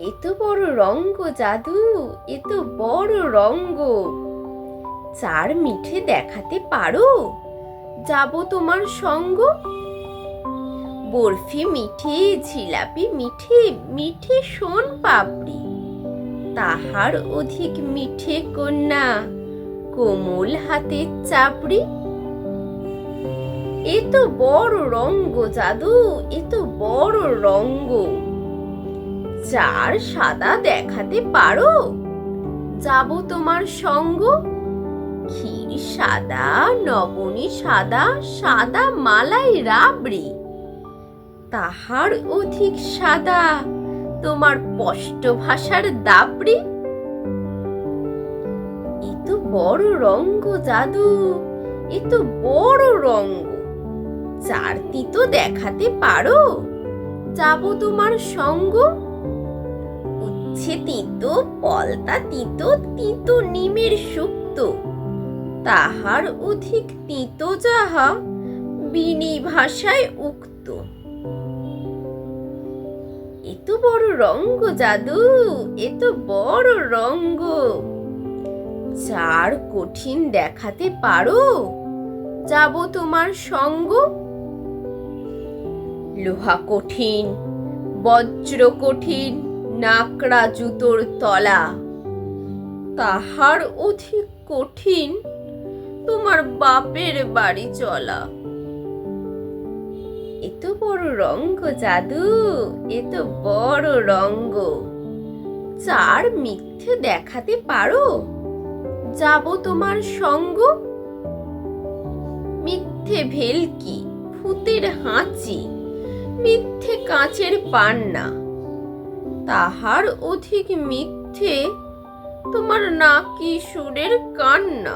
এত বড় রঙ্গ জাদু, এত বড় রঙ্গ, চার মিঠে দেখাতে পারো, যাব তোমার সঙ্গ। বরফি মিঠে, জিলাপি মিঠে, মিঠে সোন পাপড়ি, তাহার অধিক মিঠে কন্যা, কোমল হাতের চাপড়ি। এত বড় রঙ্গ জাদু, এত বড় রঙ্গ, চার সাদা দেখাতে পারো, যাব তোমার সঙ্গ। ক্ষীর সাদা, নবনী সাদা, সাদা মালাই রাবড়ি, তাহার অধিক সাদা তোমার স্পষ্ট ভাষার দাবড়ি। এত বড় রঙ্গ জাদু, এত বড় রঙ্গ, চার তিতো দেখাতে পারো, যাব তোমার সঙ্গ। উচ্ছে তিতো, পলতা তিতো, তিতো নিমের শুক্তো, তাহার অধিক তিতো যাহা বিনি ভাষায় উক্ত। এত বড় রঙ্গ জাদু, এত বড় রঙ্গ, চার কঠিন দেখাতে পারো, যাব তোমার সঙ্গ। লোহা কঠিন, বজ্র কঠিন, নাকড়া জুতোর তলা, তাহার অধিক কঠিন তোমার বাপের বাড়ি চলা। এত বড় রঙ্গ জাদু, এত বড় রঙ্গ, চার মিথ্যে দেখাতে পারো, যাব তোমার সঙ্গ। মিথ্যে ভেলকি, ভূতের হাঁচি, মিথ্যে কাঁচের পান্না, তাহার অধিক মিথ্যে তোমার নাকি সুরের কান্না।